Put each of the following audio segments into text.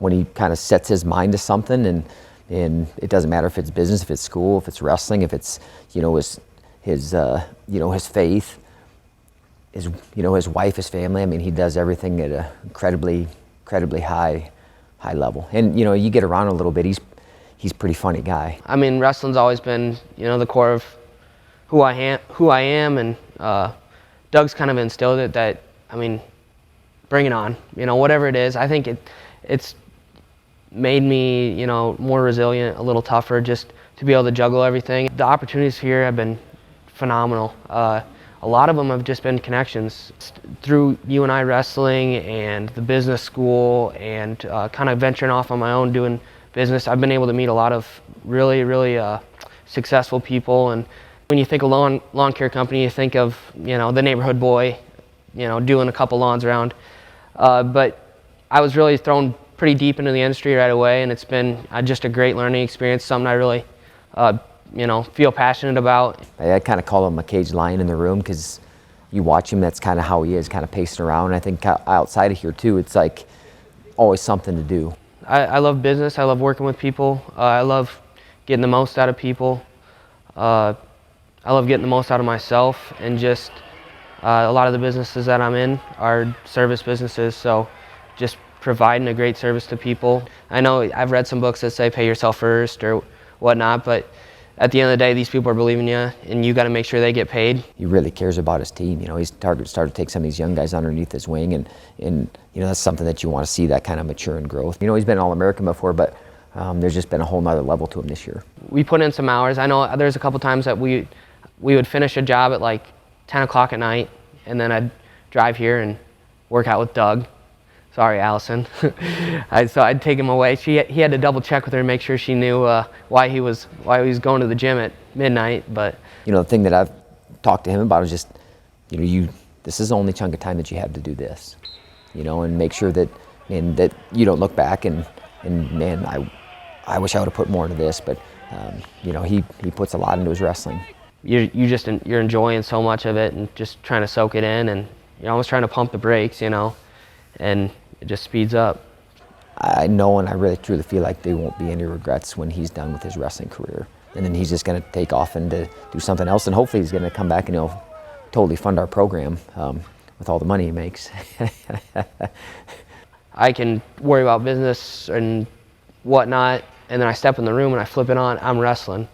when he kind of sets his mind to something, and it doesn't matter if it's business, if it's school, if it's wrestling, if it's, you know, his faith, his wife, his family. I mean, he does everything at a incredibly high level. And, you know, you get around a little bit, he's a pretty funny guy. I mean, wrestling's always been, you know, the core of who I am, and Doug's kind of instilled it that, I mean, bring it on. You know, whatever it is, I think it's made me, you know, more resilient, a little tougher, just to be able to juggle everything. The opportunities here have been phenomenal. A lot of them have just been connections through UNI wrestling and the business school, and kind of venturing off on my own doing business. I've been able to meet a lot of really successful people. And when you think of lawn care company, you think of, you know, the neighborhood boy, you know, doing a couple lawns around. But I was really thrown pretty deep into the industry right away, and it's been just a great learning experience, something I really you know, feel passionate about. I kind of call him a caged lion in the room, because you watch him, that's kind of how he is, kind of pacing around. I think outside of here too, it's like always something to do. I love business. I love working with people. I love getting the most out of people. I love getting the most out of myself, and just a lot of the businesses that I'm in are service businesses, so just providing a great service to people. I know I've read some books that say pay yourself first or whatnot, but at the end of the day, these people are believing you, and you got to make sure they get paid. He really cares about his team. You know, he's started to take some of these young guys underneath his wing, and you know, that's something that you want to see, that kind of mature and growth. You know, he's been All-American before, but there's just been a whole nother level to him this year. We put in some hours. I know there's a couple times that we would finish a job at like 10 o'clock at night, and then I'd drive here and work out with Doug. Sorry, Allison. So I'd take him away. He had to double check with her and make sure she knew why he was going to the gym at midnight. But you know, the thing that I've talked to him about is just, you know, this is the only chunk of time that you have to do this, you know, and make sure that you don't look back and man, I wish I would have put more into this, but you know, he puts a lot into his wrestling. You're enjoying so much of it, and just trying to soak it in, and you're almost trying to pump the brakes, you know, and it just speeds up. I know, and I really truly feel like there won't be any regrets when he's done with his wrestling career. And then he's just going to take off and to do something else, and hopefully he's going to come back and he'll totally fund our program with all the money he makes. I can worry about business and whatnot, and then I step in the room and I flip it on, I'm wrestling.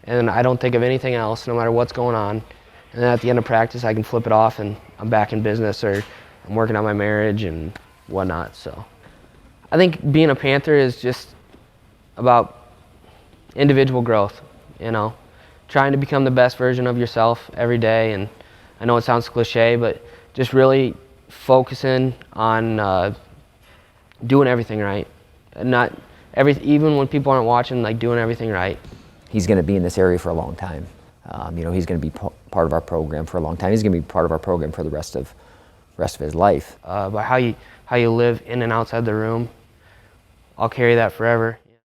And I don't think of anything else, no matter what's going on. And then at the end of practice, I can flip it off and I'm back in business, or I'm working on my marriage and whatnot. So I think being a Panther is just about individual growth, you know, trying to become the best version of yourself every day. And I know it sounds cliche, but just really focusing on doing everything right, and even when people aren't watching, like doing everything right. He's going to be in this area for a long time. You know, he's going to be part of our program for a long time. He's going to be part of our program for the rest of his life. But how you live in and outside the room, I'll carry that forever.